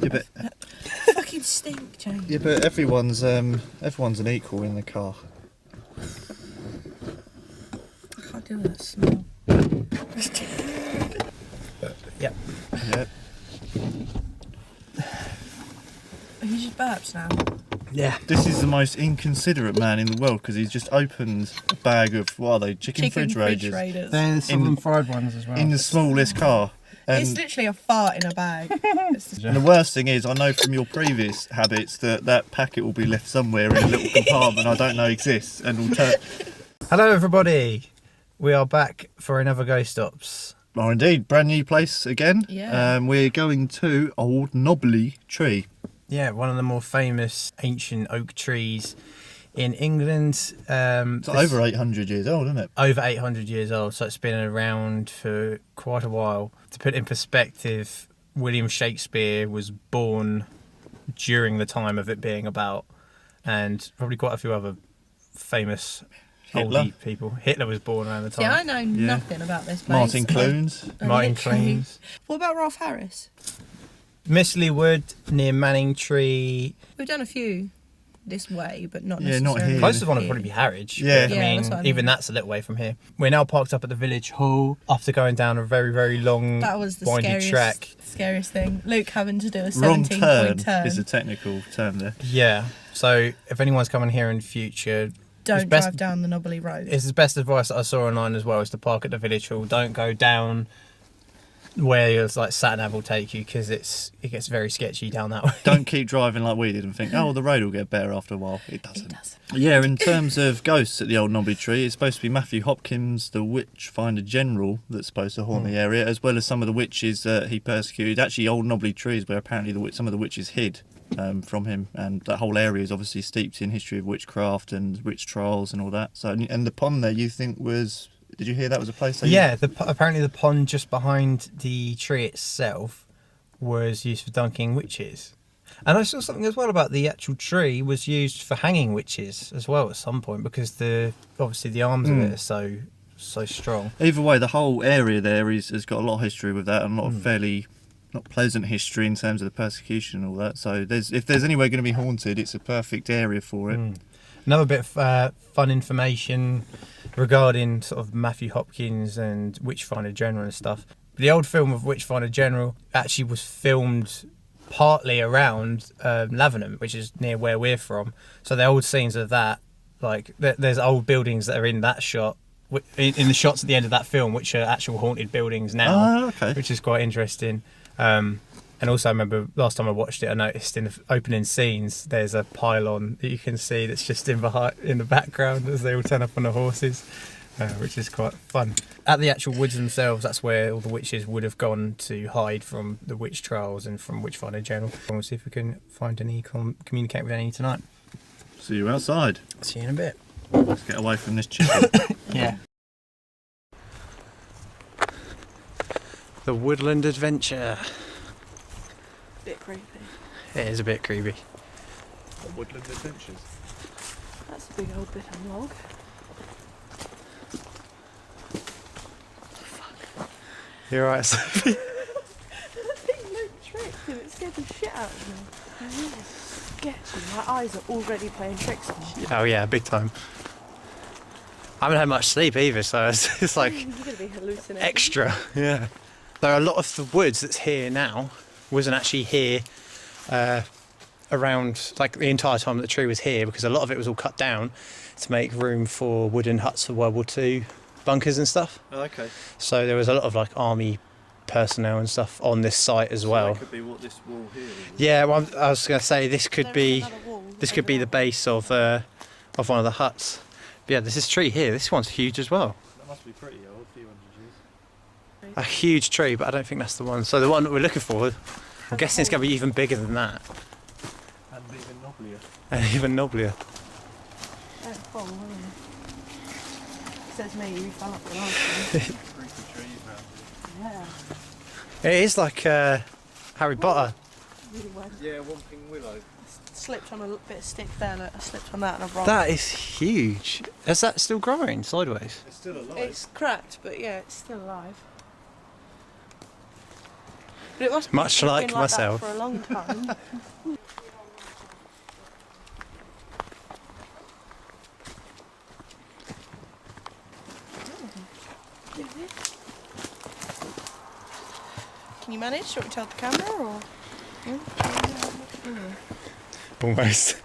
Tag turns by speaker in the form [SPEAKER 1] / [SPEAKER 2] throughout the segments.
[SPEAKER 1] but
[SPEAKER 2] fucking stink, James.
[SPEAKER 1] yeah, but everyone's an equal in the car.
[SPEAKER 2] I can't do that smell.
[SPEAKER 3] Yep.
[SPEAKER 1] Yeah.
[SPEAKER 2] Are you just burps now?
[SPEAKER 3] Yeah.
[SPEAKER 1] This is the most inconsiderate man in the world because he's just opened a bag of, what are they, chicken fridge raiders
[SPEAKER 3] There's some of them fried ones as well.
[SPEAKER 1] in the smallest car.
[SPEAKER 2] It's literally a fart in a bag.
[SPEAKER 1] And the worst thing is, I know from your previous habits that packet will be left somewhere in a little compartment I don't know exists and will turn.
[SPEAKER 3] Hello everybody. We are back for another Ghost Stops.
[SPEAKER 1] Oh, indeed, brand new place again.
[SPEAKER 2] Yeah.
[SPEAKER 1] We're going to Old Knobbley Tree.
[SPEAKER 3] Yeah, one of the more famous ancient oak trees in England.
[SPEAKER 1] It's over 800 years old, isn't it?
[SPEAKER 3] Over 800 years old, so it's been around for quite a while. To put it in perspective, William Shakespeare was born during the time of it being about, and probably quite a few other famous oldie people. Hitler was born around the time.
[SPEAKER 2] Yeah, I know nothing about this place.
[SPEAKER 1] Martin Clunes.
[SPEAKER 3] Martin Clunes.
[SPEAKER 2] What about Rolf Harris?
[SPEAKER 3] Mistley Wood near Manningtree.
[SPEAKER 2] We've done a few this way, but not
[SPEAKER 1] Yeah,
[SPEAKER 2] necessarily.
[SPEAKER 1] not here.
[SPEAKER 3] Closest one would probably be Harwich.
[SPEAKER 1] Yeah.
[SPEAKER 3] but,
[SPEAKER 2] Yeah,
[SPEAKER 3] I mean,
[SPEAKER 2] that's what I mean.
[SPEAKER 3] even that's a little way from here. We're now parked up at the village hall after going down a very, very long,
[SPEAKER 2] That was the
[SPEAKER 3] windy track.
[SPEAKER 2] scariest thing. Luke having to do a
[SPEAKER 1] Wrong
[SPEAKER 2] 17-point
[SPEAKER 1] turn is a technical term there.
[SPEAKER 3] Yeah. So if anyone's coming here in future,
[SPEAKER 2] Don't
[SPEAKER 3] best-
[SPEAKER 2] drive down the Knobbley Road.
[SPEAKER 3] it's the best advice that I saw online as well, is to park at the village hall. Don't go down where it's like sat-nav will take you, because it gets very sketchy down that way.
[SPEAKER 1] Don't keep driving like we did and think, oh, the road will get better after a while. It doesn't.
[SPEAKER 2] It does.
[SPEAKER 1] Yeah, in terms of ghosts at the Old Knobbley Tree, it's supposed to be Matthew Hopkins, the witch-finder general, that's supposed to haunt the area, as well as some of the witches that he persecuted. Actually, Old Knobbley Tree is where apparently some of the witches hid from him, and that whole area is obviously steeped in history of witchcraft and witch trials and all that. So, and the pond there, you think was... Did you hear that was a place?
[SPEAKER 3] Yeah, apparently the pond just behind the tree itself was used for dunking witches. And I saw something as well about the actual tree was used for hanging witches as well at some point, because obviously the arms of it are so strong.
[SPEAKER 1] Either way, the whole area there has got a lot of history with that, and a lot of fairly not pleasant history in terms of the persecution and all that. So if there's anywhere going to be haunted, it's a perfect area for it.
[SPEAKER 3] Another bit of fun information regarding sort of Matthew Hopkins and Witchfinder General and stuff. The old film of Witchfinder General actually was filmed partly around Lavenham, which is near where we're from. So the old scenes of that, like there's old buildings that are in that shot, in the shots at the end of that film, which are actual haunted buildings now.
[SPEAKER 1] Oh, okay.
[SPEAKER 3] Which is quite interesting. And also, I remember last time I watched it, I noticed in the opening scenes there's a pylon that you can see that's just in the background as they all turn up on the horses, which is quite fun. At the actual woods themselves, that's where all the witches would have gone to hide from the witch trials and from Witchfinder General. We'll see if we can find any, communicate with any tonight.
[SPEAKER 1] See you outside.
[SPEAKER 3] See you in a bit.
[SPEAKER 1] Let's get away from this chicken.
[SPEAKER 3] Yeah. The Woodland Adventure.
[SPEAKER 2] Bit creepy.
[SPEAKER 3] It is a bit creepy.
[SPEAKER 1] Woodland Adventures.
[SPEAKER 2] That's a big old bit of log.
[SPEAKER 3] You're right, Sophie.
[SPEAKER 2] I think Luke tricked him. It scared the shit out of me. It really sketchy. My eyes are already playing tricks on me.
[SPEAKER 3] Oh yeah, big time. I haven't had much sleep either, so it's like
[SPEAKER 2] You're going to be hallucinating.
[SPEAKER 3] extra. Yeah. So a lot of the woods that's here now wasn't actually here around, like the entire time that the tree was here, because a lot of it was all cut down to make room for wooden huts for World War II bunkers and stuff.
[SPEAKER 1] Oh, okay.
[SPEAKER 3] So there was a lot of like army personnel and stuff on this site as well.
[SPEAKER 1] That could be what this wall here is.
[SPEAKER 3] Yeah, well, I was going to say this could
[SPEAKER 2] There is
[SPEAKER 3] be
[SPEAKER 2] another wall
[SPEAKER 3] the
[SPEAKER 2] over
[SPEAKER 3] base of one of the huts. But yeah, there's this tree here. This one's huge as well.
[SPEAKER 1] That must be pretty old, a few hundred years.
[SPEAKER 3] A huge tree, but I don't think that's the one. So the one that we're looking for, I'm guessing it's going to be even bigger than that.
[SPEAKER 1] And even knobblier.
[SPEAKER 3] And even knobblier.
[SPEAKER 2] Don't fall, will you? Says me, you fell up the last
[SPEAKER 1] Creepy trees around.
[SPEAKER 2] one.
[SPEAKER 3] It is like Harry Potter.
[SPEAKER 2] Really wet.
[SPEAKER 1] Yeah, Whomping Willow.
[SPEAKER 2] Slipped on a bit of stick there, look. I slipped on that and I've rolled.
[SPEAKER 3] That is huge. Is that still growing sideways?
[SPEAKER 1] It's still alive.
[SPEAKER 2] It's cracked, but yeah, it's still alive. But it must
[SPEAKER 3] Much
[SPEAKER 2] been
[SPEAKER 3] like myself.
[SPEAKER 2] that for a long time. Can you manage? Shall we tell the camera or?
[SPEAKER 3] Almost.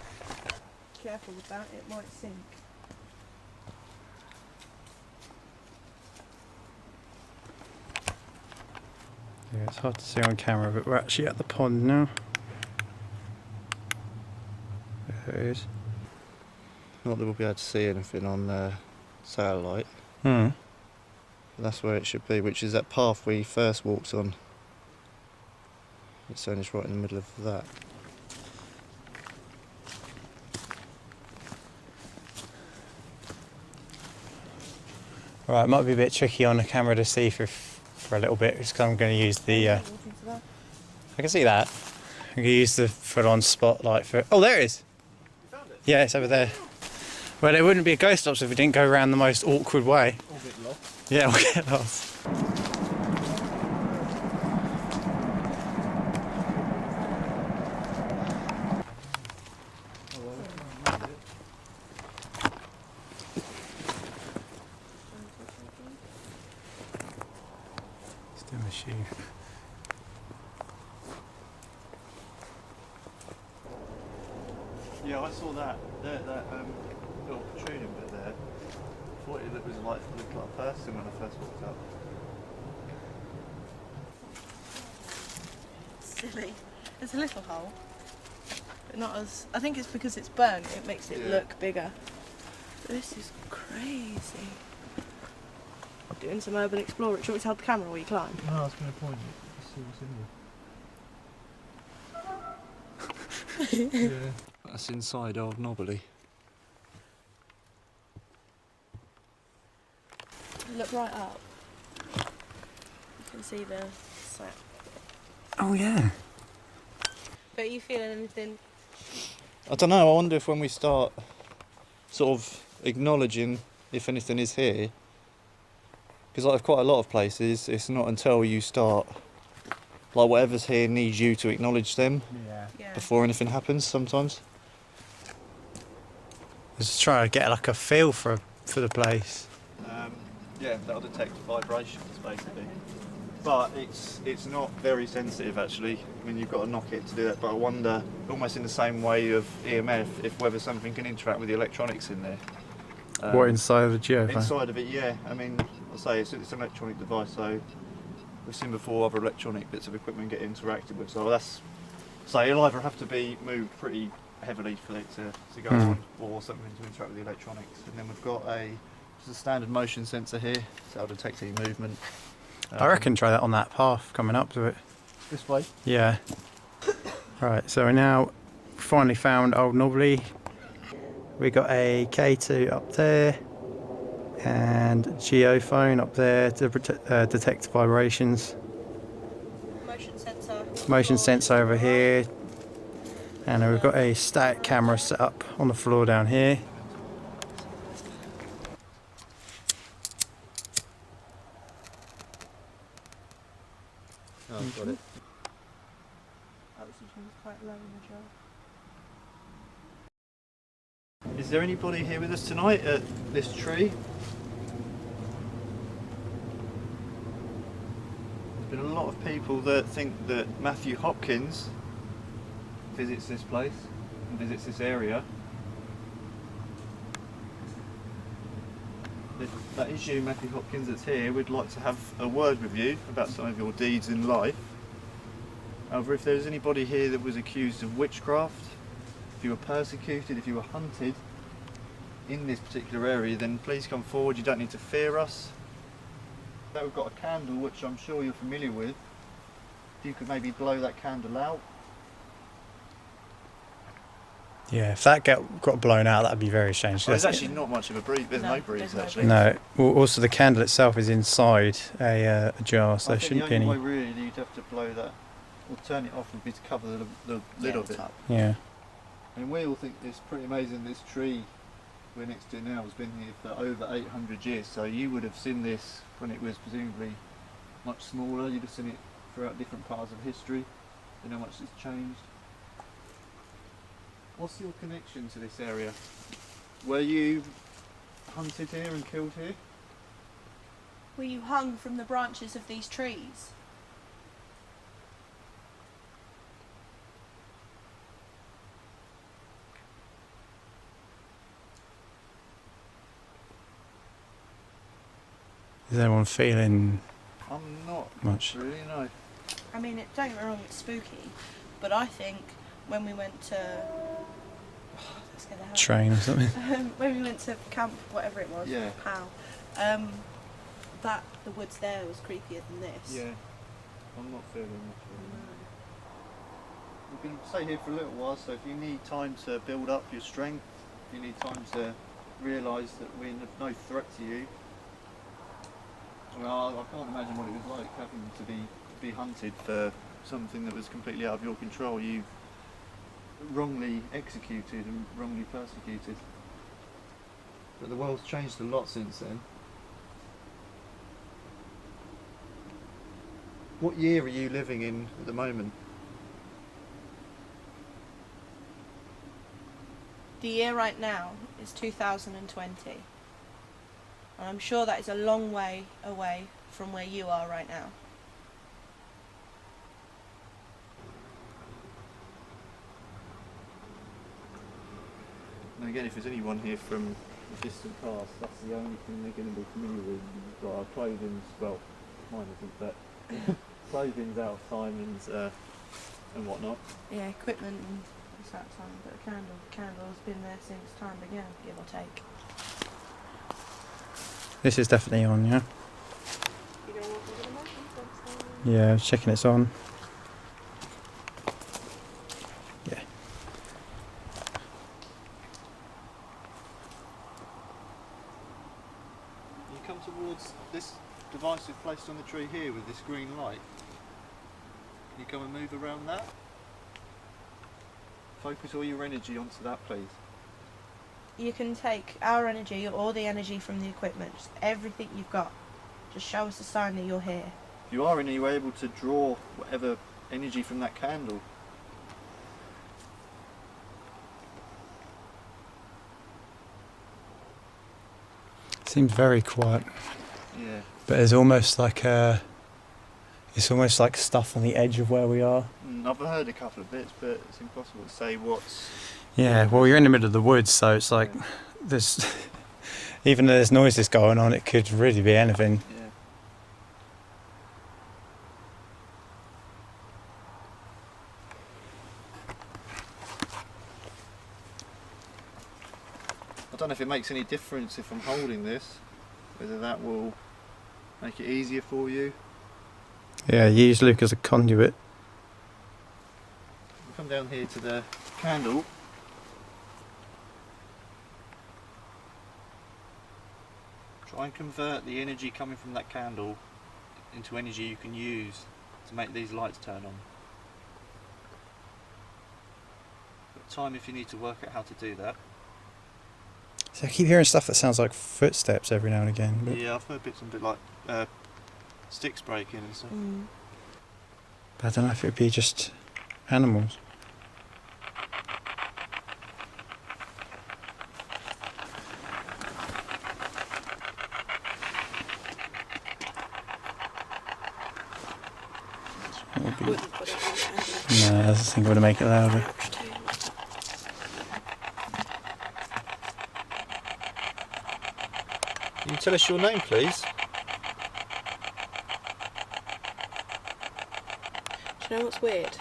[SPEAKER 2] Careful with that, it might sink.
[SPEAKER 3] Yeah, it's hard to see on camera, but we're actually at the pond now. There it is.
[SPEAKER 1] Not that we'll be able to see anything on satellite.
[SPEAKER 3] Hmm.
[SPEAKER 1] That's where it should be, which is that path we first walked on. It's only right in the middle of that.
[SPEAKER 3] Right, it might be a bit tricky on the camera to see for a little bit, because I'm going to use the. I can see that. I'm going to use the full-on spotlight for. Oh, there it is.
[SPEAKER 1] You found it?
[SPEAKER 3] Yeah, it's over there. Well, it wouldn't be a ghost stop if we didn't go around the most awkward way.
[SPEAKER 1] All a bit lost.
[SPEAKER 3] Yeah, we'll get lost. Still a shoe.
[SPEAKER 1] Yeah, I saw that little protruding bit there. I thought it looked like a person when I first walked up.
[SPEAKER 2] Silly. There's a little hole, but not as. I think it's because it's burnt. It makes it look bigger. But this is crazy. Doing some urban exploring. Should we hold the camera while you climb?
[SPEAKER 1] No, I was going to point it. See what's in there. Yeah. That's inside old Knobbley.
[SPEAKER 2] Look right up. You can see the sap.
[SPEAKER 3] Oh, yeah.
[SPEAKER 2] But are you feeling anything?
[SPEAKER 1] I don't know, I wonder if when we start sort of acknowledging if anything is here, because like quite a lot of places, it's not until you start, like whatever's here needs you to acknowledge them
[SPEAKER 2] Yeah.
[SPEAKER 1] before anything happens sometimes.
[SPEAKER 3] Just trying to get like a feel for the place.
[SPEAKER 1] Yeah, that'll detect vibrations basically. But it's not very sensitive actually. I mean, you've got to knock it to do that, but I wonder, almost in the same way of EMF, if whether something can interact with the electronics in there.
[SPEAKER 3] What, inside of the geophone?
[SPEAKER 1] Inside of it, yeah. I mean, I'll say it's an electronic device, so we've seen before other electronic bits of equipment get interacted with. So it'll either have to be moved pretty heavily for it to go on, or something to interact with the electronics. And then we've got just a standard motion sensor here, so it'll detect any movement.
[SPEAKER 3] I reckon try that on that path coming up to it.
[SPEAKER 1] This way?
[SPEAKER 3] Yeah. Right, so we now finally found Old Knobbley. We got a K2 up there and geophone up there to detect vibrations.
[SPEAKER 2] Motion sensor.
[SPEAKER 3] Motion sensor over here. And then we've got a static camera set up on the floor down here.
[SPEAKER 1] Oh, got it.
[SPEAKER 2] Oxygen's quite low in the jar.
[SPEAKER 1] Is there anybody here with us tonight at this tree? There's been a lot of people that think that Matthew Hopkins visits this place and visits this area. If that is you, Matthew Hopkins, that's here, we'd like to have a word with you about some of your deeds in life. However, if there's anybody here that was accused of witchcraft, if you were persecuted, if you were hunted in this particular area, then please come forward. You don't need to fear us. Now we've got a candle which I'm sure you're familiar with. If you could maybe blow that candle out.
[SPEAKER 3] Yeah, if that got blown out, that'd be very strange.
[SPEAKER 1] There's actually not much of a breeze. There's no breeze
[SPEAKER 2] there's no
[SPEAKER 1] actually.
[SPEAKER 3] No. Well, also the candle itself is inside a jar, so
[SPEAKER 1] I
[SPEAKER 3] there
[SPEAKER 1] think
[SPEAKER 3] shouldn't
[SPEAKER 1] the
[SPEAKER 3] be
[SPEAKER 1] only
[SPEAKER 3] any.
[SPEAKER 1] way really you'd have to blow that or turn it off would be to cover the lid of it.
[SPEAKER 2] top.
[SPEAKER 3] Yeah.
[SPEAKER 1] And we all think it's pretty amazing. This tree we're next to now has been here for over 800 years. So you would have seen this when it was presumably much smaller. You'd have seen it throughout different parts of history. You know how much it's changed. What's your connection to this area? Were you hunted here and killed here?
[SPEAKER 2] Were you hung from the branches of these trees?
[SPEAKER 3] Is anyone feeling
[SPEAKER 1] I'm not
[SPEAKER 3] much?
[SPEAKER 1] really, no.
[SPEAKER 2] I mean, don't get me wrong, it's spooky, but I think when we went to... let's get out.
[SPEAKER 3] Train or something?
[SPEAKER 2] When we went to camp, whatever it was,
[SPEAKER 1] Yeah.
[SPEAKER 2] Pal, that the woods there was creepier than this.
[SPEAKER 1] Yeah, I'm not feeling much. We're going to stay here for a little while, so if you need time to build up your strength, if you need time to realise that we're no threat to you. Well, I can't imagine what it was like having to be hunted for something that was completely out of your control. You wrongly executed and wrongly persecuted. But the world's changed a lot since then. What year are you living in at the moment?
[SPEAKER 2] The year right now is 2020. And I'm sure that is a long way away from where you are right now.
[SPEAKER 1] And again, if there's anyone here from the distant past, that's the only thing they're going to be familiar with. We've got our clothing's, well, mine isn't, but clothing's out of time and whatnot.
[SPEAKER 2] Yeah, equipment and it's that time, but a candle's been there since time began, give or take.
[SPEAKER 3] This is definitely on, yeah?
[SPEAKER 2] You gonna walk over the mountains?
[SPEAKER 3] Yeah, I was checking it's on. Yeah.
[SPEAKER 1] You come towards this device we've placed on the tree here with this green light. Can you come and move around that? Focus all your energy onto that, please.
[SPEAKER 2] You can take our energy or the energy from the equipment, just everything you've got. Just show us a sign that you're here.
[SPEAKER 1] If you are in, you able to draw whatever energy from that candle.
[SPEAKER 3] Seems very quiet.
[SPEAKER 1] Yeah.
[SPEAKER 3] But there's almost like it's almost like stuff on the edge of where we are.
[SPEAKER 1] I've heard a couple of bits, but it's impossible to say what's...
[SPEAKER 3] Yeah, well, you're in the middle of the woods, so it's like there's even though there's noises going on, it could really be anything.
[SPEAKER 1] Yeah. I don't know if it makes any difference if I'm holding this, whether that will make it easier for you.
[SPEAKER 3] Yeah, use Luke as a conduit.
[SPEAKER 1] We'll come down here to the candle. Try and convert the energy coming from that candle into energy you can use to make these lights turn on. Got time if you need to work out how to do that.
[SPEAKER 3] So I keep hearing stuff that sounds like footsteps every now and again. But
[SPEAKER 1] Yeah, I've heard bits and bit like sticks breaking and stuff.
[SPEAKER 3] I don't know if it would be just animals. That would be... No, I just think it would make it louder.
[SPEAKER 1] Can you tell us your name, please?
[SPEAKER 2] Do you know what's weird?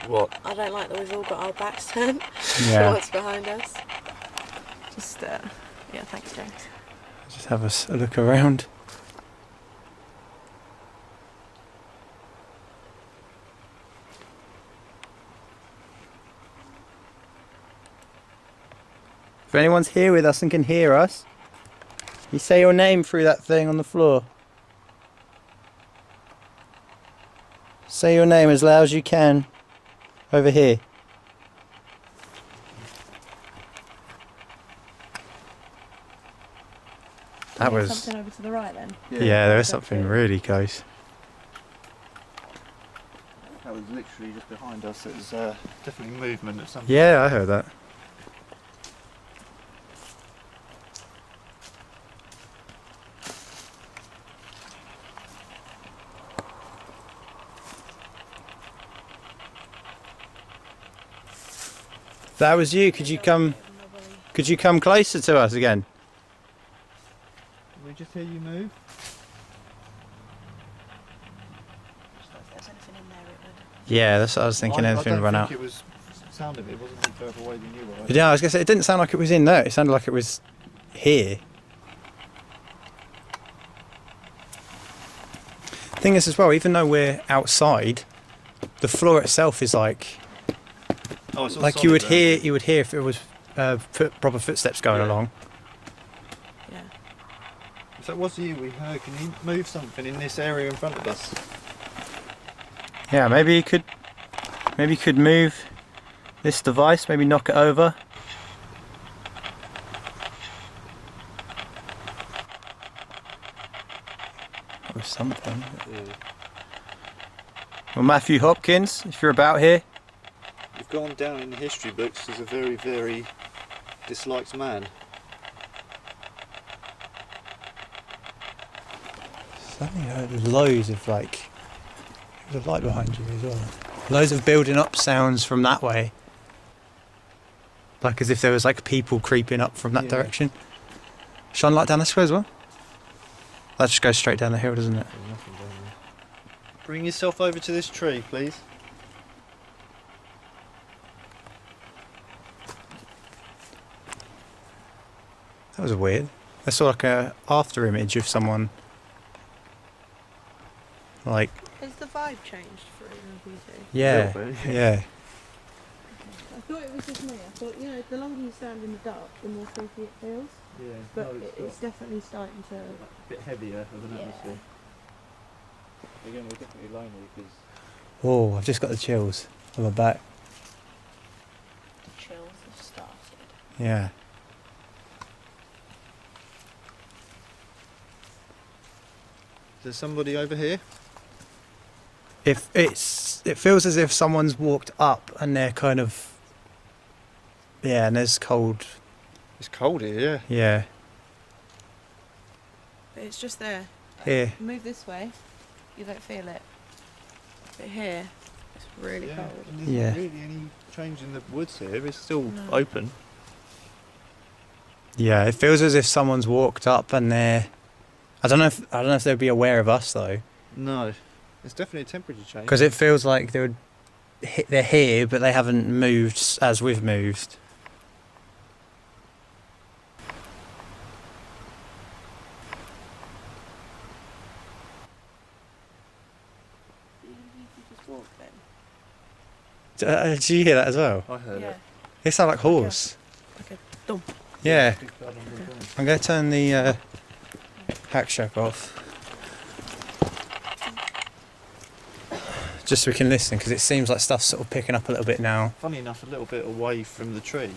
[SPEAKER 1] What?
[SPEAKER 2] I don't like that we've all got our backs turned
[SPEAKER 3] Yeah.
[SPEAKER 2] to what's behind us. Just, yeah, thanks, James.
[SPEAKER 3] Just have a look around. If anyone's here with us and can hear us, you say your name through that thing on the floor. Say your name as loud as you can. Over here. That was...
[SPEAKER 2] Something over to the right then.
[SPEAKER 3] Yeah, there was something really close.
[SPEAKER 1] That was literally just behind us. It was definitely movement of some
[SPEAKER 3] Yeah, I heard that. If that was you, could you come closer to us again?
[SPEAKER 1] Did we just hear you move?
[SPEAKER 2] So if there's anything in there, it would.
[SPEAKER 3] Yeah, that's what I was thinking. Anything run out.
[SPEAKER 1] It was sound of it wasn't any further away than you were.
[SPEAKER 3] Yeah, I was gonna say it didn't sound like it was in there. It sounded like it was here. Thing is, as well, even though we're outside, the floor itself is like
[SPEAKER 1] Oh, it's all
[SPEAKER 3] you would
[SPEAKER 1] solid there.
[SPEAKER 3] hear. You would hear if it was proper footsteps going
[SPEAKER 1] Yeah.
[SPEAKER 3] along.
[SPEAKER 2] Yeah.
[SPEAKER 1] If that was you, we heard. Can you move something in this area in front of us?
[SPEAKER 3] Yeah, maybe you could move this device. Maybe knock it over. Or something.
[SPEAKER 1] Yeah.
[SPEAKER 3] Well, Matthew Hopkins, if you're about here.
[SPEAKER 1] You've gone down in the history books as a very, very disliked man.
[SPEAKER 3] There's loads of like, there's a light behind you as well. Loads of building up sounds from that way. Like as if there was like people creeping up from that
[SPEAKER 1] Yeah.
[SPEAKER 3] direction. Shine light down this way as well. That just goes straight down the hill, doesn't it?
[SPEAKER 1] There's nothing down there. Bring yourself over to this tree, please.
[SPEAKER 3] That was weird. I saw like a after image of someone. Like,
[SPEAKER 2] Has the vibe changed for BT?
[SPEAKER 3] yeah,
[SPEAKER 1] Little bit,
[SPEAKER 3] yeah.
[SPEAKER 2] I thought it was just me. I thought, the longer you stand in the dark, the more creepy it feels.
[SPEAKER 1] Yeah,
[SPEAKER 2] But it's definitely starting to.
[SPEAKER 1] a bit heavier of an
[SPEAKER 2] Yeah.
[SPEAKER 1] atmosphere. Again, we're definitely lonely because
[SPEAKER 3] Oh, I've just got the chills on my back.
[SPEAKER 2] The chills have started.
[SPEAKER 3] Yeah.
[SPEAKER 1] there's somebody over here.
[SPEAKER 3] It feels as if someone's walked up and they're kind of, yeah, and there's cold.
[SPEAKER 1] It's cold here, yeah.
[SPEAKER 3] Yeah.
[SPEAKER 2] But it's just there.
[SPEAKER 3] Here.
[SPEAKER 2] Move this way, you don't feel it. But here, it's really
[SPEAKER 1] Yeah,
[SPEAKER 2] cold.
[SPEAKER 1] and there's
[SPEAKER 3] Yeah.
[SPEAKER 1] not really any change in the woods here. It's still
[SPEAKER 2] No.
[SPEAKER 1] open.
[SPEAKER 3] Yeah, it feels as if someone's walked up and they're. I don't know if they'd be aware of us though,
[SPEAKER 1] No, it's definitely a temperature change.
[SPEAKER 3] because it feels like they're here, but they haven't moved as we've moved.
[SPEAKER 2] You just walk then.
[SPEAKER 3] Did you hear that as well?
[SPEAKER 1] I heard
[SPEAKER 2] Yeah.
[SPEAKER 1] it.
[SPEAKER 3] It sounded like horse.
[SPEAKER 2] Like a thump.
[SPEAKER 3] Yeah.
[SPEAKER 1] Big blood on the ground.
[SPEAKER 3] I'm going to turn the hack shack off. Just so we can listen, because it seems like stuff's sort of picking up a little bit now.
[SPEAKER 1] Funny enough, a little bit away from the tree.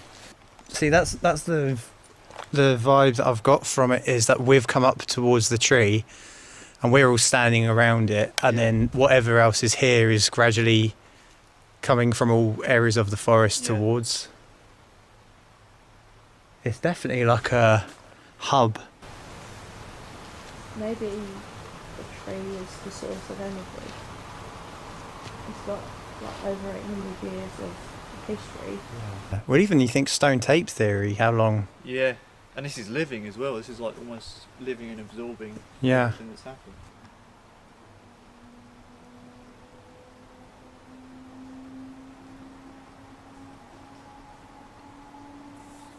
[SPEAKER 3] See, that's the vibe that I've got from it, is that we've come up towards the tree and we're all standing around it, and
[SPEAKER 1] Yeah.
[SPEAKER 3] then whatever else is here is gradually coming from all areas of the forest
[SPEAKER 1] Yeah.
[SPEAKER 3] towards. It's definitely like a hub.
[SPEAKER 2] Maybe the tree is the source of energy. It's got like over 800 years of history.
[SPEAKER 3] Well, even you think stone tape theory, how long?
[SPEAKER 1] Yeah, and this is living as well. This is like almost living and absorbing
[SPEAKER 3] Yeah.
[SPEAKER 1] everything that's happened.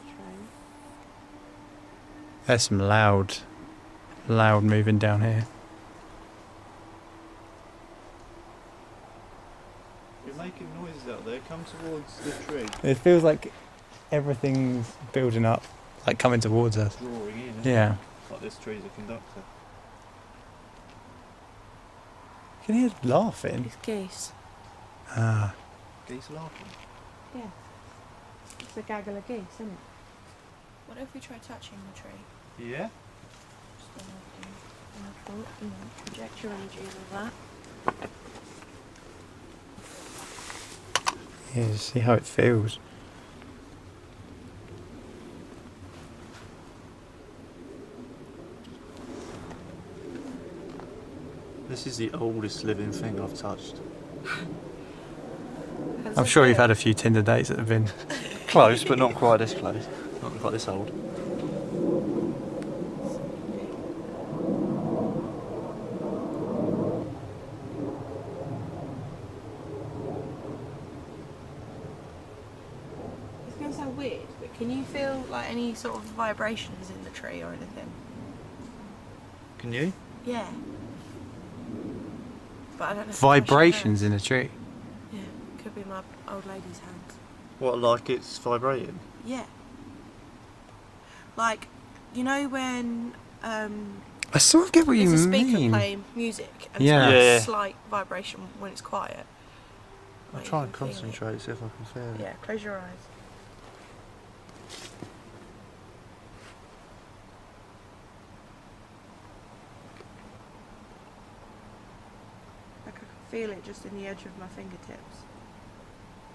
[SPEAKER 2] Train.
[SPEAKER 3] There's some loud moving down here.
[SPEAKER 1] You're making noises out there. Come towards the tree.
[SPEAKER 3] It feels like everything's building up, like coming towards us.
[SPEAKER 1] Drawing in. isn't
[SPEAKER 3] Yeah.
[SPEAKER 1] it? Like this tree's a conductor.
[SPEAKER 3] You can hear laughing.
[SPEAKER 2] It's geese.
[SPEAKER 3] Ah.
[SPEAKER 1] Geese laughing.
[SPEAKER 2] Yeah. It's a gaggle of geese, isn't it? What if we try touching the tree?
[SPEAKER 1] Yeah.
[SPEAKER 2] Just project your energies of that.
[SPEAKER 3] Yeah, see how it feels.
[SPEAKER 1] This is the oldest living thing I've touched.
[SPEAKER 3] I'm sure you've had a few Tinder dates that have been
[SPEAKER 1] Close, but not quite this close. Not quite this old.
[SPEAKER 2] It's going to sound weird, but can you feel like any sort of vibrations in the tree or anything?
[SPEAKER 1] Can you?
[SPEAKER 2] Yeah. But I don't know. If
[SPEAKER 3] vibrations in a tree.
[SPEAKER 2] Yeah, could be my old lady's hands.
[SPEAKER 1] What, like it's vibrating?
[SPEAKER 2] Yeah. Like, you know when
[SPEAKER 3] I sort of get what you
[SPEAKER 2] there's a
[SPEAKER 3] mean.
[SPEAKER 2] speaker playing music and
[SPEAKER 3] Yeah.
[SPEAKER 2] it's
[SPEAKER 1] Yeah.
[SPEAKER 2] a slight vibration when it's quiet.
[SPEAKER 1] I'll
[SPEAKER 2] Like,
[SPEAKER 1] try
[SPEAKER 2] you
[SPEAKER 1] and
[SPEAKER 2] can feel it.
[SPEAKER 1] concentrate, see if I can feel it.
[SPEAKER 2] Yeah, close your eyes. Like I can feel it just in the edge of my fingertips.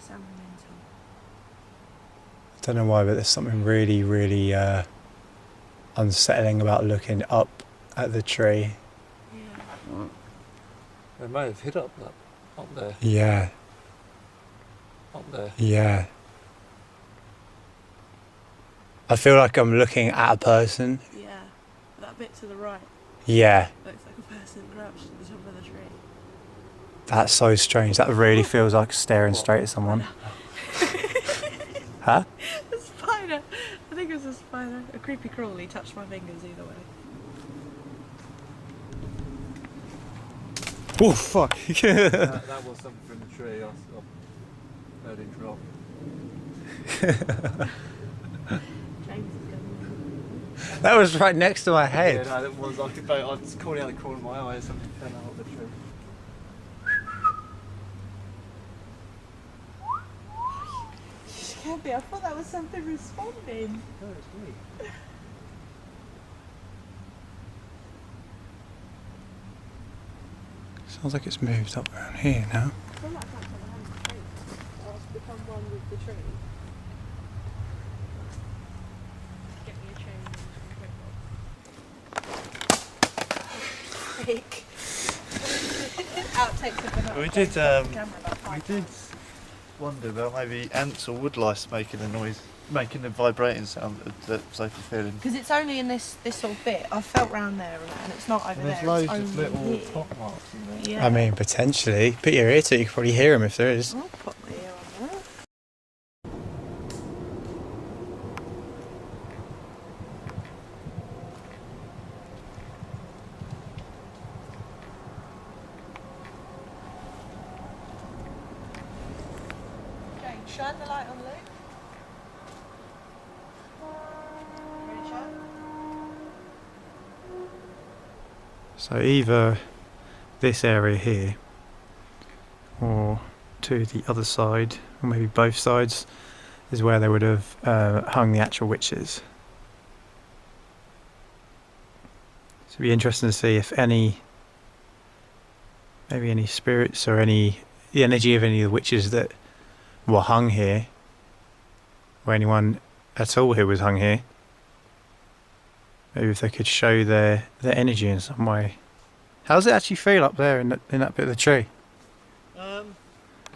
[SPEAKER 2] Sound mental.
[SPEAKER 3] I don't know why, but there's something really, really unsettling about looking up at the tree.
[SPEAKER 2] Yeah.
[SPEAKER 1] They may have hit up there.
[SPEAKER 3] Yeah,
[SPEAKER 1] Up there.
[SPEAKER 3] yeah. I feel like I'm looking at a person.
[SPEAKER 2] Yeah. That bit to the right
[SPEAKER 3] Yeah,
[SPEAKER 2] looks like a person crouched at the top of the tree.
[SPEAKER 3] that's so strange. That really feels like staring straight at someone. Huh?
[SPEAKER 2] A spider! I think it was a spider. A creepy crawly touched my fingers either way.
[SPEAKER 3] Oh, fuck.
[SPEAKER 1] that was something from the tree. I heard it drop.
[SPEAKER 2] James is going.
[SPEAKER 3] That was right next to my head.
[SPEAKER 1] Yeah, no, that was. I was calling out the corner of my eye. Something fell out of the tree.
[SPEAKER 2] You scared me. I thought that was something responding.
[SPEAKER 1] No, it's me.
[SPEAKER 3] Sounds like it's moved up around here now.
[SPEAKER 2] I feel like that's around the tree. Or it's become one with the tree. Get me a chain. Fake. Outtakes have been up.
[SPEAKER 1] We did,
[SPEAKER 2] Camera about
[SPEAKER 1] We
[SPEAKER 2] 5
[SPEAKER 1] did
[SPEAKER 2] times.
[SPEAKER 1] wonder about maybe ants or woodlice making the noise, making the vibrating sound that Sophie's feeling.
[SPEAKER 2] Because it's only in this sort of bit. I've felt round there and it's not over
[SPEAKER 1] And there's
[SPEAKER 2] there.
[SPEAKER 1] loads
[SPEAKER 2] it's
[SPEAKER 1] of
[SPEAKER 2] only
[SPEAKER 1] little
[SPEAKER 2] here.
[SPEAKER 1] pot marks in there.
[SPEAKER 2] Yeah.
[SPEAKER 3] I mean, potentially. Put your ear to it, you could probably hear them if there is.
[SPEAKER 2] I'll put my ear on that. Okay, shine the light on Luke. Ready, shine?
[SPEAKER 3] So either this area here or to the other side, or maybe both sides, is where they would have hung the actual witches. So it'd be interesting to see if maybe any spirits or the energy of any of the witches that were hung here, or anyone at all who was hung here, maybe if they could show their energy in some way. How does it actually feel up there in that bit of the tree?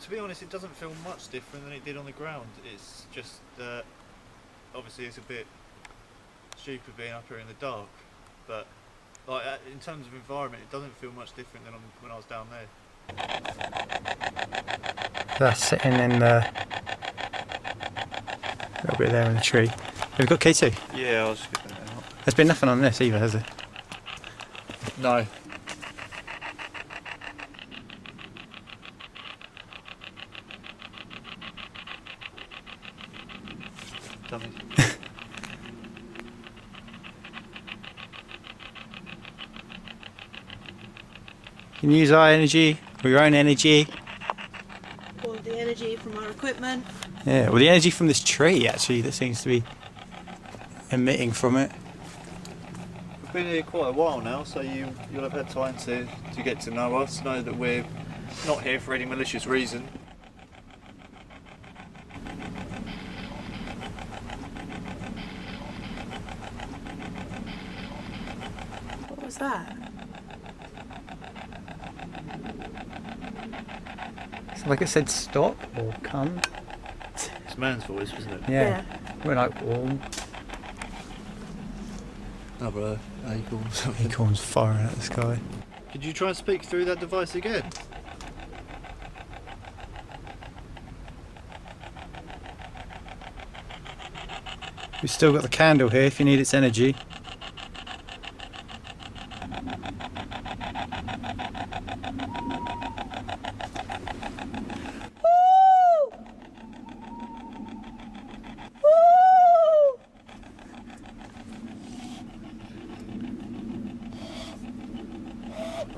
[SPEAKER 1] To be honest, it doesn't feel much different than it did on the ground. It's just obviously it's a bit stupid being up here in the dark, but like in terms of environment, it doesn't feel much different than when I was down there.
[SPEAKER 3] That's sitting in the little bit there in the tree. Have we got K2?
[SPEAKER 1] Yeah, I was just getting that out.
[SPEAKER 3] There's been nothing on this either, has there?
[SPEAKER 1] No. Dummy.
[SPEAKER 3] You can use our energy, or your own energy.
[SPEAKER 2] All the energy from our equipment.
[SPEAKER 3] Yeah, well, the energy from this tree actually that seems to be emitting from it.
[SPEAKER 1] We've been here quite a while now, so you'll have had time to get to know us, know that we're not here for any malicious reason.
[SPEAKER 2] was that?
[SPEAKER 3] It's like it said stop or come.
[SPEAKER 1] It's a man's voice, wasn't it?
[SPEAKER 3] Yeah. We're like, oh.
[SPEAKER 1] Another acorn or something.
[SPEAKER 3] Acorns firing at the sky.
[SPEAKER 1] Could you try and speak through that device again?
[SPEAKER 3] We've still got the candle here if you need its energy.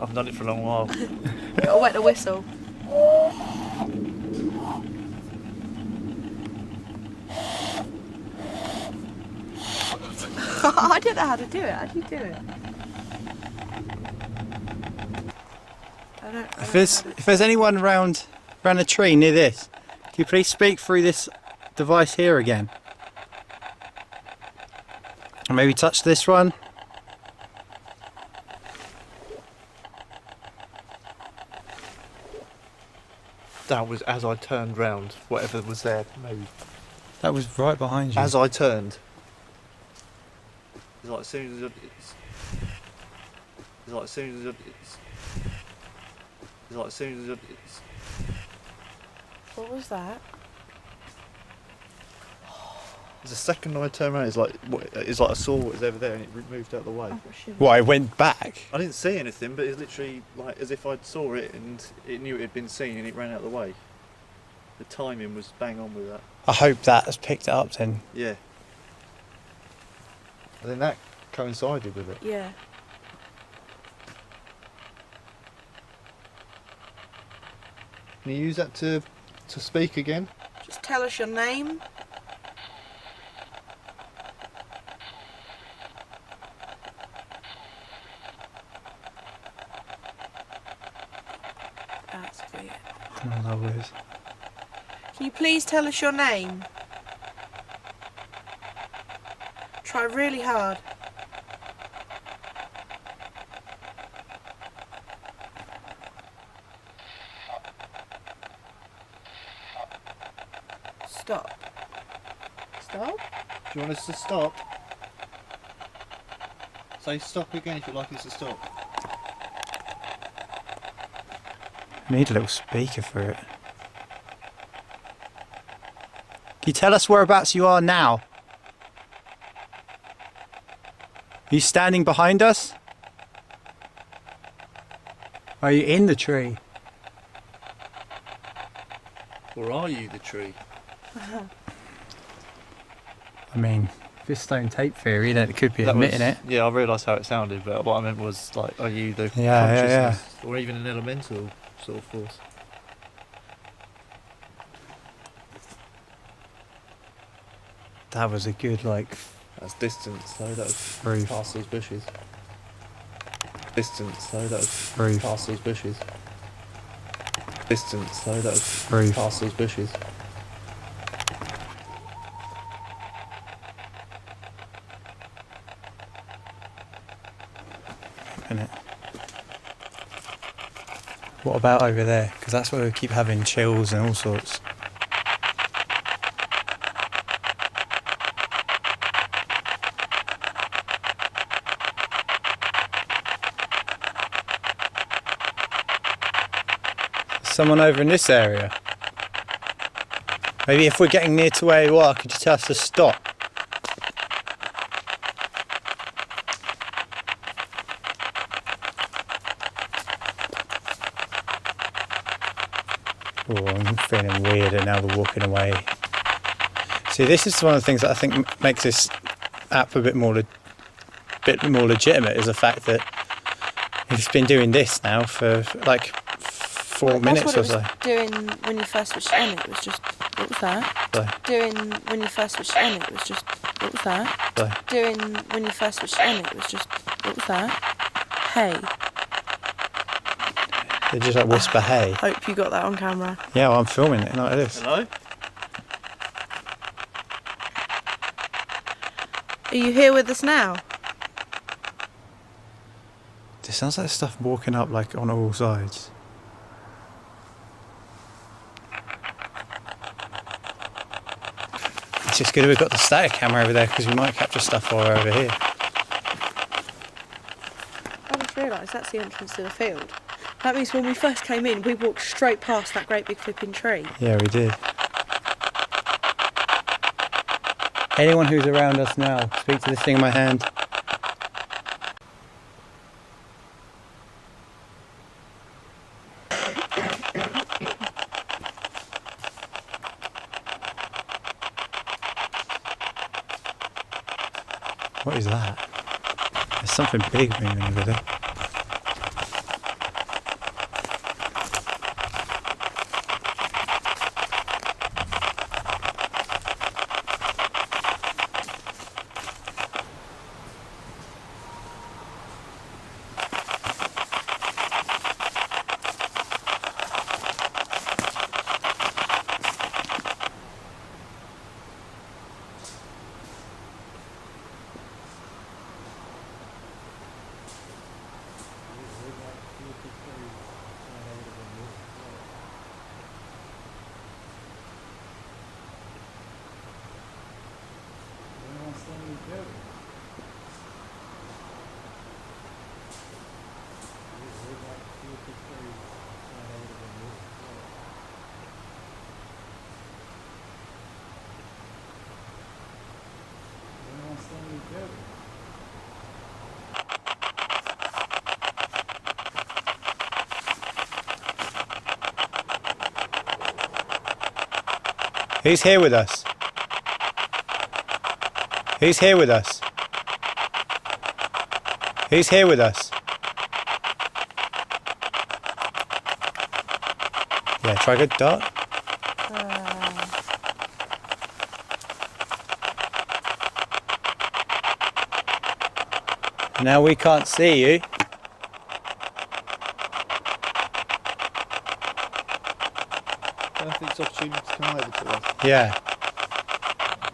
[SPEAKER 1] I've done it for a long while.
[SPEAKER 2] Gotta wet the whistle. I don't know how to do it. How do you do it?
[SPEAKER 3] If there's anyone around a tree near this, can you please speak through this device here again? And maybe touch this one.
[SPEAKER 1] That was as I turned round, whatever was there, maybe.
[SPEAKER 3] That was right behind you.
[SPEAKER 1] As I turned. It's like as soon as it's like as soon as it's like as soon as it's
[SPEAKER 2] What was that?
[SPEAKER 1] the second I turned around, it's like I saw what was over there and it moved out of the way.
[SPEAKER 2] Oh, shit.
[SPEAKER 3] What, it went back?
[SPEAKER 1] I didn't see anything, but it's literally like as if I saw it and it knew it had been seen and it ran out of the way. The timing was bang on with that.
[SPEAKER 3] I hope that has picked it up then.
[SPEAKER 1] Yeah. And then that coincided with it.
[SPEAKER 2] Yeah.
[SPEAKER 1] Can you use that to speak again?
[SPEAKER 2] Just tell us your name. That's weird.
[SPEAKER 3] I don't know what that was.
[SPEAKER 2] Can you please tell us your name? Try really hard. Stop. Stop?
[SPEAKER 1] Do you want us to stop? Say stop again if you'd like us to stop.
[SPEAKER 3] I need a little speaker for it. Can you tell us whereabouts you are now? Are you standing behind us? Are you in the tree?
[SPEAKER 1] Or are you the tree?
[SPEAKER 3] I mean, if it's stone tape theory, then it could be admitting it.
[SPEAKER 1] Yeah, I realised how it sounded, but what I meant was like, are you the
[SPEAKER 3] Yeah.
[SPEAKER 1] consciousness? Or even an elemental sort of force?
[SPEAKER 3] That was a good, like,
[SPEAKER 1] That's distance, though, that was
[SPEAKER 3] proof.
[SPEAKER 1] past these bushes. Distance, though, that was
[SPEAKER 3] Proof.
[SPEAKER 1] past these bushes. Distance, though, that was
[SPEAKER 3] Proof.
[SPEAKER 1] past these bushes.
[SPEAKER 3] Isn't it? What about over there? Because that's where we keep having chills and all sorts. Someone over in this area. Maybe if we're getting near to where you are, could you tell us to stop? Oh, I'm feeling weirder now we're walking away. See, this is one of the things that I think makes this app a bit more legitimate, is the fact that it's been doing this now for like 4 minutes or so.
[SPEAKER 2] That's what it was doing when you first switched it on. It was just, what was that?
[SPEAKER 3] So,
[SPEAKER 2] Doing when you first switched it on. It was just, what was that?
[SPEAKER 3] so.
[SPEAKER 2] Doing when you first switched it on. It was just, what was that? Hey.
[SPEAKER 3] They just like whisper, hey.
[SPEAKER 2] Hope you got that on camera.
[SPEAKER 3] Yeah, well, I'm filming it like this.
[SPEAKER 1] Hello?
[SPEAKER 2] Are you here with us now?
[SPEAKER 3] It sounds like stuff walking up like on all sides. It's just good we've got the static camera over there because we might capture stuff while we're over here.
[SPEAKER 2] I just realised that's the entrance to the field. That means when we first came in, we walked straight past that great big flipping tree.
[SPEAKER 3] Yeah, we did. Anyone who's around us now, speak to this thing in my hand. What is that? There's something big moving over there. Who's here with us? Who's here with us? Who's here with us? Yeah, try good dot. Now we can't see you.
[SPEAKER 1] Perfect opportunity to come over to us.
[SPEAKER 3] Yeah.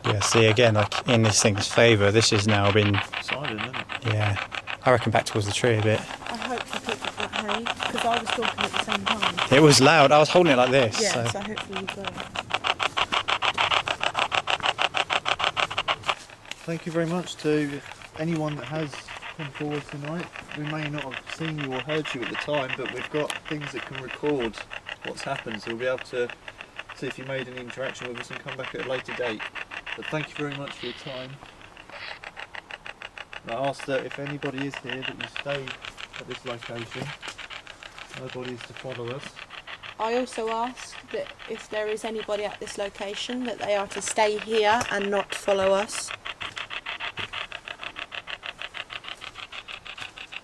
[SPEAKER 3] Yeah, see again, like in this thing's favour, this has now been,
[SPEAKER 1] Silent, isn't it?
[SPEAKER 3] yeah. I reckon back towards the tree a bit.
[SPEAKER 2] I hope you picked up that hay, because I was talking at the same time.
[SPEAKER 3] It was loud, I was holding it like this.
[SPEAKER 2] Yeah,
[SPEAKER 3] So.
[SPEAKER 2] so hopefully you got it.
[SPEAKER 1] Thank you very much to anyone that has come forward tonight. We may not have seen you or heard you at the time, but we've got things that can record what's happened, so we'll be able to see if you made any interaction with us and come back at a later date. But thank you very much for your time. And I ask that if anybody is here, that you stay at this location. Nobody is to follow us.
[SPEAKER 2] I also ask that if there is anybody at this location, that they are to stay here and not follow us.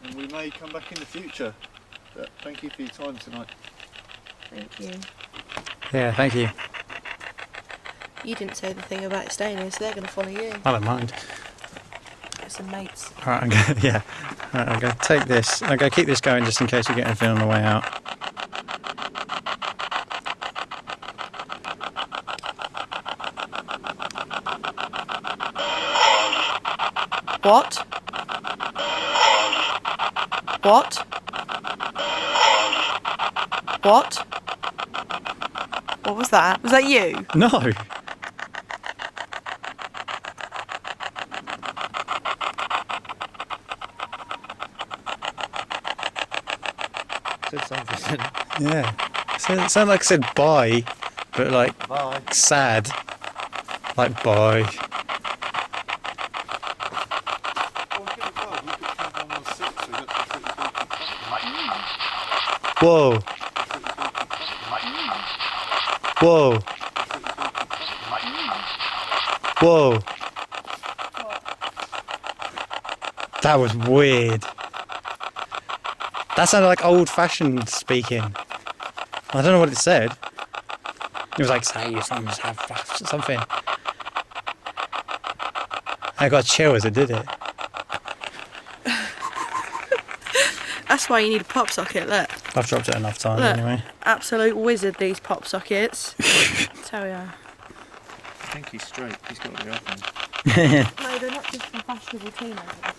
[SPEAKER 1] And we may come back in the future. But thank you for your time tonight.
[SPEAKER 2] Thank you.
[SPEAKER 3] Yeah, thank you.
[SPEAKER 2] You didn't say the thing about staying here, so they're going to follow you.
[SPEAKER 3] I don't mind.
[SPEAKER 2] Get some mates.
[SPEAKER 3] Alright, I'm going to, yeah. Alright, I'm going to take this. I'm going to keep this going just in case we get anything on the way out.
[SPEAKER 2] What? What? What? What was that? Was that you?
[SPEAKER 3] No!
[SPEAKER 1] Said something.
[SPEAKER 3] Yeah. It sounded like I said bye, but like
[SPEAKER 1] Bye.
[SPEAKER 3] sad. Like bye. Whoa. Whoa. Whoa. That was weird. That sounded like old-fashioned speaking. I don't know what it said. It was like, say something, have something. I got chill as it did it.
[SPEAKER 2] That's why you need a pop socket, look.
[SPEAKER 3] I've dropped it enough times
[SPEAKER 2] Look.
[SPEAKER 3] anyway.
[SPEAKER 2] Absolute wizard, these pop sockets. Tell ya.
[SPEAKER 1] I think he's straight. He's got to be open.
[SPEAKER 2] No, they're not just for fashionable teenagers.